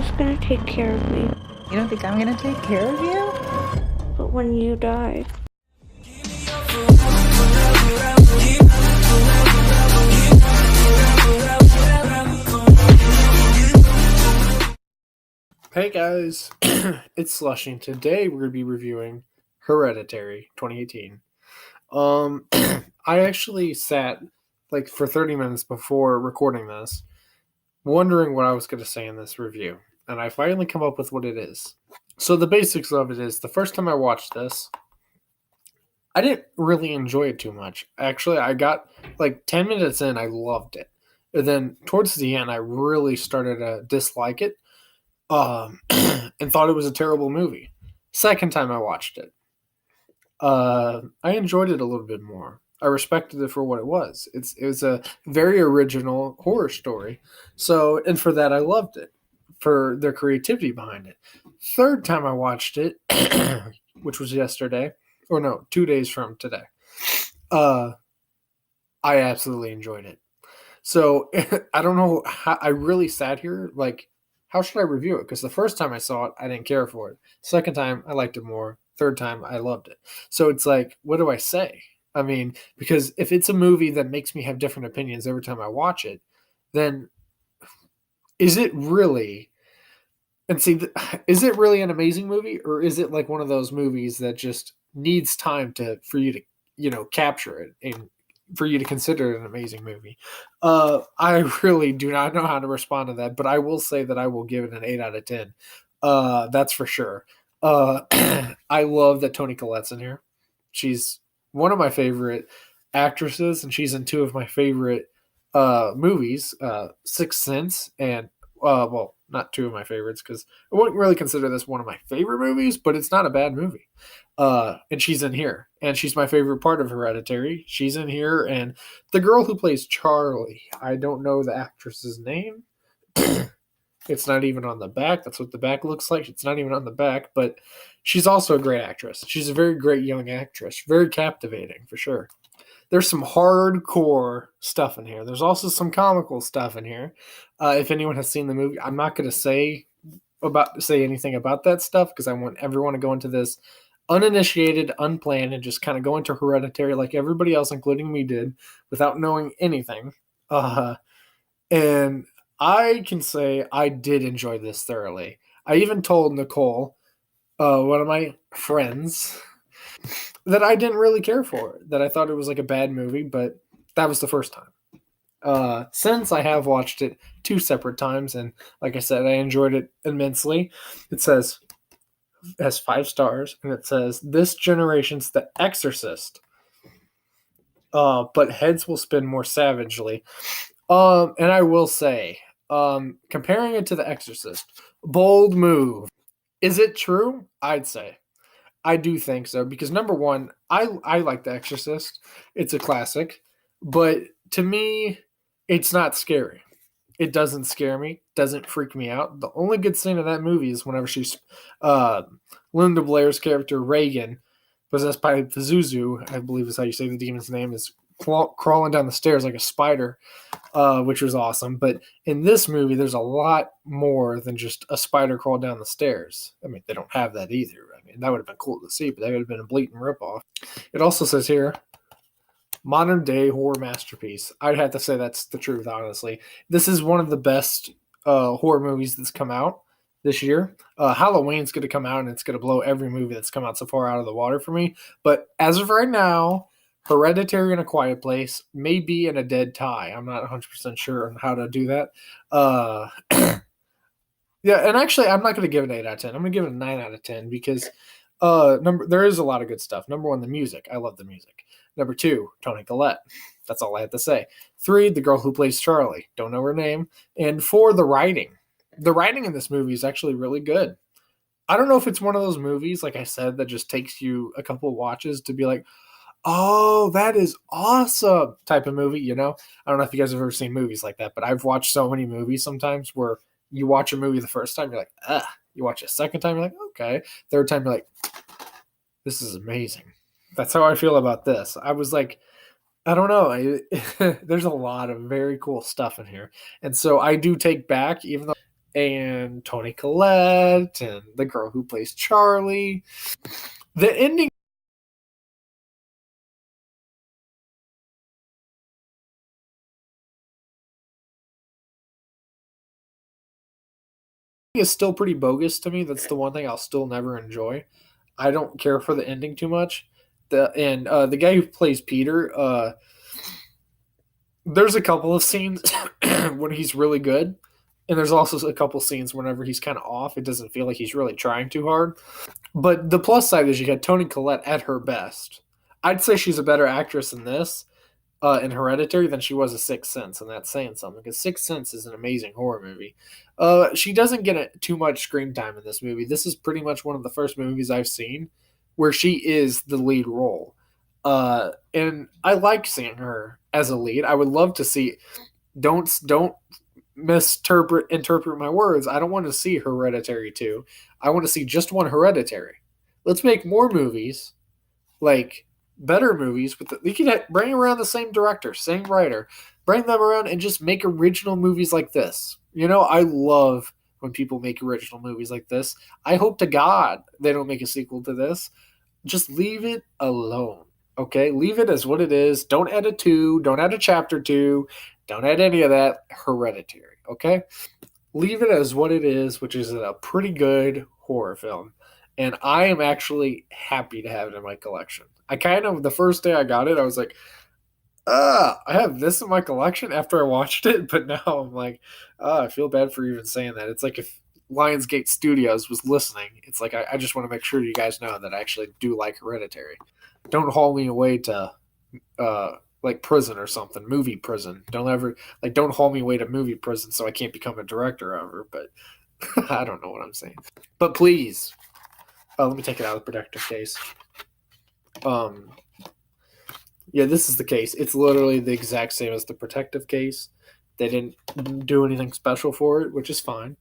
who's gonna take care of me? You don't think I'm gonna take care of you? But when you die. Hey guys, it's SLUSHIE, and today we're going to be reviewing Hereditary 2018. I actually sat for 30 minutes before recording this, wondering what I was going to say in this review, and I finally come up with what it is. So the basics of it is, the first time I watched this, I didn't really enjoy it too much. Actually, I got 10 minutes in, I loved it. And then towards the end, I really started to dislike it. And thought it was a terrible movie. Second time I watched it, I enjoyed it a little bit more. I respected it for what it was. It was a very original horror story. So, and for that, I loved it, for their creativity behind it. Third time I watched it, which was yesterday, or no, 2 days from today, I absolutely enjoyed it. So, I don't know how I really sat here, how should I review it? Because the first time I saw it, I didn't care for it. Second time, I liked it more. Third time, I loved it. So it's what do I say? I mean, because if it's a movie that makes me have different opinions every time I watch it, then is it really, is it really an amazing movie? Or is it like one of those movies that just needs time for you to, capture it and for you to consider it an amazing movie? I really do not know how to respond to that, but I will say that I will give it an 8 out of 10. That's for sure. I love that Toni Collette's in here. She's one of my favorite actresses, and she's in two of my favorite movies, Sixth Sense and well, not two of my favorites, because I wouldn't really consider this one of my favorite movies, but it's not a bad movie. And she's in here, and she's my favorite part of Hereditary. She's in here, and the girl who plays Charlie, I don't know the actress's name. It's not even on the back. That's what the back looks like. It's not even on the back, but she's also a great actress. She's a very great young actress. Very captivating, for sure. There's some hardcore stuff in here. There's also some comical stuff in here. If anyone has seen the movie, I'm not going to say anything about that stuff, because I want everyone to go into this uninitiated, unplanned, and just kind of go into Hereditary like everybody else, including me, did, without knowing anything. And I can say I did enjoy this thoroughly. I even told Nicole, one of my friends, that I didn't really care for it, that I thought it was like a bad movie, but that was the first time. Since I have watched it 2 separate times, and like I said, I enjoyed it immensely. It has 5 stars, and it says, "This generation's The Exorcist, but heads will spin more savagely." And I will say, comparing it to The Exorcist, bold move. Is it true? I'd say. I do think so, because number one, I like The Exorcist. It's a classic, but to me, it's not scary. It doesn't scare me, doesn't freak me out. The only good scene of that movie is whenever she's Linda Blair's character, Reagan, possessed by Pazuzu, I believe is how you say the demon's name, is crawling down the stairs like a spider, which was awesome. But in this movie, there's a lot more than just a spider crawl down the stairs. I mean, they don't have that either. I mean, that would have been cool to see, but that would have been a blatant ripoff. It also says here, modern day horror masterpiece. I'd have to say that's the truth, honestly. This is one of the best horror movies that's come out this year. Halloween's going to come out, and it's going to blow every movie that's come out so far out of the water for me. But as of right now, Hereditary and A Quiet Place may be in a dead tie. I'm not 100% sure on how to do that. Yeah, and actually, I'm not going to give it an 8 out of 10. I'm going to give it a 9 out of 10, because there is a lot of good stuff. Number one, the music. I love the music. Number 2, Toni Collette. That's all I have to say. 3, the girl who plays Charlie. Don't know her name. And 4, the writing. The writing in this movie is actually really good. I don't know if it's one of those movies, like I said, that just takes you a couple of watches to be like, oh, that is awesome type of movie, I don't know if you guys have ever seen movies like that, but I've watched so many movies sometimes where you watch a movie the first time, you're like, ah. You watch it a second time, you're like, okay. Third time, you're like, this is amazing. That's how I feel about this. I was like, I don't know. There's a lot of very cool stuff in here. And so I do take back, even though and Toni Collette and the girl who plays Charlie. The ending is still pretty bogus to me. That's the one thing I'll still never enjoy. I don't care for the ending too much. The guy who plays Peter, there's a couple of scenes when he's really good, and there's also a couple scenes whenever he's kind of off. It doesn't feel like he's really trying too hard. But the plus side is you got Toni Collette at her best. I'd say she's a better actress in this, in Hereditary, than she was in Sixth Sense, and that's saying something because Sixth Sense is an amazing horror movie. She doesn't get too much screen time in this movie. This is pretty much one of the first movies I've seen where she is the lead role, and I like seeing her as a lead. I would love to see. Don't interpret my words. I don't want to see Hereditary 2. I want to see just one Hereditary. Let's make more movies, like better movies. We can bring around the same director, same writer, bring them around and just make original movies like this. I love when people make original movies like this. I hope to God they don't make a sequel to this. Just leave it alone. Okay? Leave it as what it is. Don't add a 2. Don't add a chapter 2. Don't add any of that. Hereditary. Okay? Leave it as what it is, which is a pretty good horror film. And I am actually happy to have it in my collection. The first day I got it, I was like, I have this in my collection after I watched it. But now I'm like, I feel bad for even saying that. It's like if Lionsgate Studios was listening, it's like I just want to make sure you guys know that I actually do like Hereditary. Don't haul me away to like prison or something, movie prison. Don't haul me away to movie prison so I can't become a director ever. But I don't know what I'm saying. But please, let me take it out of the protective case. Yeah, this is the case. It's literally the exact same as the protective case. They didn't do anything special for it, which is fine.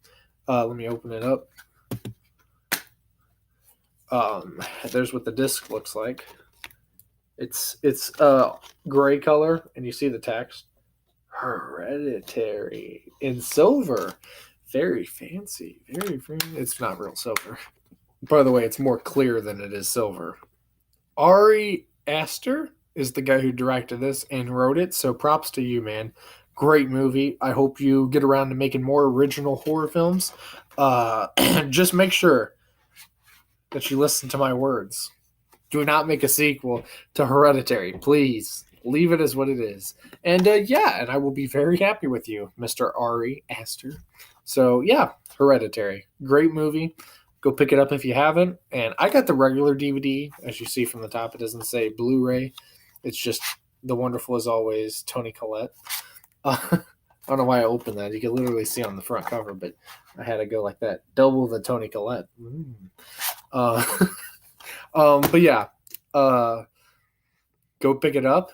Let me open it up. There's what the disc looks like. It's gray color, and you see the text. Hereditary in silver. Very fancy. Very fancy. It's not real silver. By the way, it's more clear than it is silver. Ari Aster is the guy who directed this and wrote it, so props to you, man. Great movie. I hope you get around to making more original horror films. Just make sure that you listen to my words. Do not make a sequel to Hereditary, please. Leave it as what it is. And and I will be very happy with you, Mr. Ari Aster. So yeah, Hereditary. Great movie. Go pick it up if you haven't. And I got the regular DVD. As you see from the top, it doesn't say Blu-ray. It's just The Wonderful As Always, Toni Collette. I don't know why I opened that. You can literally see on the front cover, but I had to go like that. Double the Toni Collette. But yeah, go pick it up.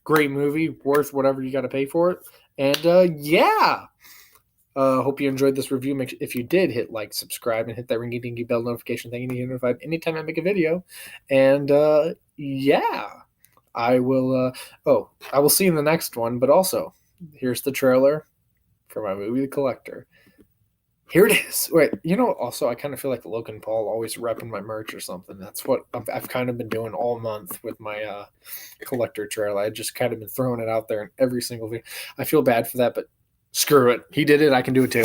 Great movie, worth whatever you got to pay for it. And hope you enjoyed this review. If you did, hit like, subscribe, and hit that ringy dingy bell notification thing, and you get notified anytime I make a video. And I will. I will see you in the next one. But also, here's the trailer for my movie, The Collector. Here it is. Wait, also, I kind of feel like Logan Paul always repping my merch or something. That's what I've kind of been doing all month with my Collector trailer. I just kind of been throwing it out there in every single video. I feel bad for that, but screw it. He did it. I can do it too.